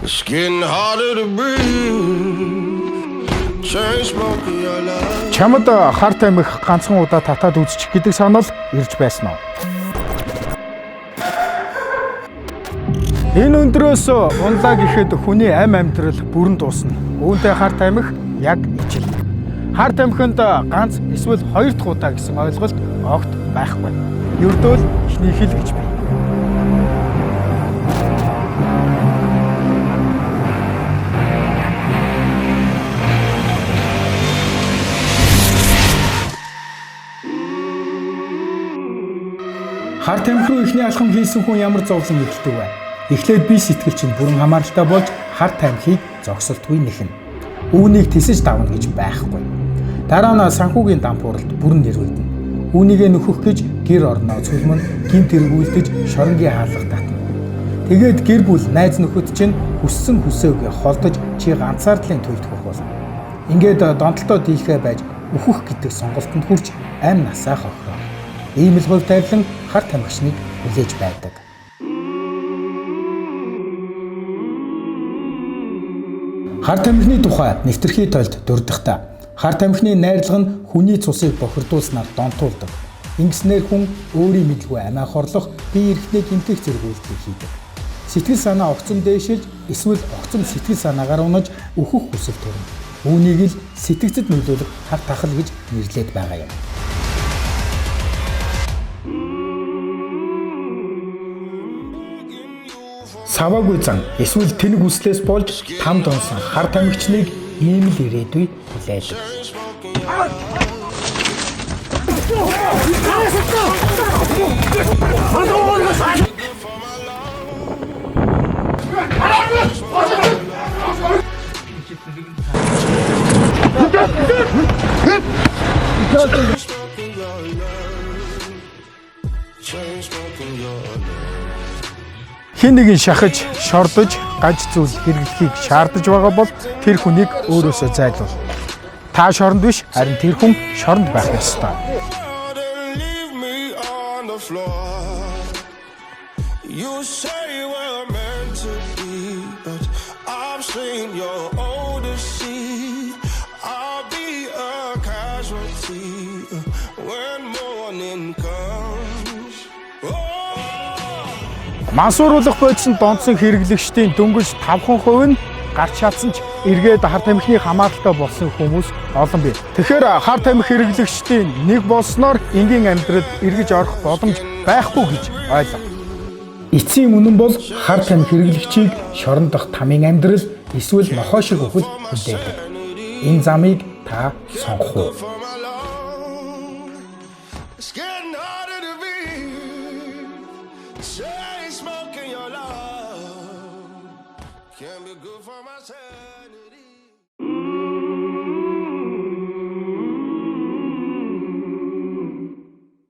It's getting harder to breathe. Chain smoking your love. Чамд хар тамхи ганцхан удаа татаад үзчих гэдэг санал ирж байсан уу? Энэ өндрөөс унлаа гэхэд хүний амь амьдрал бүрэн дуусна. Үүнтэй хар тамхи яг ижил. Хар тамхинд ганц эсвэл хоёр дахь удаа гэсэн ойлголт огт байхгүй. Ердөө л эхнийх л гэж бий. Хар тамхи руу ихний алхам хийсэн хүн ямар зовлон эхэлдэг вэ? Эхлээд бие сэтгэл чинь бүрэн хамааралтай болж хар тамхиг зогсолтгүй нэхнэ. Үүнийг тисэж давна гэж байхгүй. Дараа нь санхүүгийн дампууралд бүрэн нэрвэлдэнэ. Үүнийгээ нөхөх гэж гэр орноо цөлмөн гинт эргүүлдэж шоронгийн хаалга татна. Тэгээд гэр бүл найз нөхөд чинь хүссэн хүсээгүй холдож чи ганцаардлын төлдөх болно. Ингээд донтолтоо дийлхэ байж өөхөх гэдэг сонголтод хүрч амь насаа хохироо. Ийм л хувь тавилан хар тамхичныг хүлээж байдаг. Хар тамхины тухай нэвтрхий тойлд дурдахтаа хар тамхины найрлага нь хүний цусыг бохирдуулснаар донтуулдаг. Ингэснээр хүн өөрийн мэдлгүй амиа хорлох, бие эрхтний гэмтэх зэрэг үйлдэл хийдэг. Сэтгэл санаа огцом дээшилж эсвэл огцом сэтгэл санаагаар унаж өөхөх хүсэл төрнө. Үүнийг л сэтгцэд нөлөөлөх хар тахал гэж нэрлэдэг байгаа юм. Саваагүй зан эсвэл тэнэг үслээс болж тамд онсон хар тамхичныг ийм л ирээдүй хүлээдэг. Хэн нэгэн шахаж, шордож, гаж зүйл хэрэглэхийг шаардаж байгаа бол тэр хүнийг өөрөөсөө зайлуул. Та шоронд биш, харин тэр хүн шоронд байх ёстой. Мансууруулах бодисон донцсон хэрэглэгчдийн дөнгөж 5% нь гарч чадсан ч эргээд хар тамхины хамааралтай болсон хүмүүс олон бий. Тэгэхээр хар тамхи хэрэглэгчдийн нэг болсноор энгийн амьдралд эргэж орох боломж байхгүй гэж ойлго. Эцсийн үнэн бол хар тамхи хэрэглэгчийг шорон дох тамийн амьдрал эсвэл нохоо шиг өвөл хүлээдэг. Энэ замыг та сонгох уу? Smoking your love can be good for my sanity.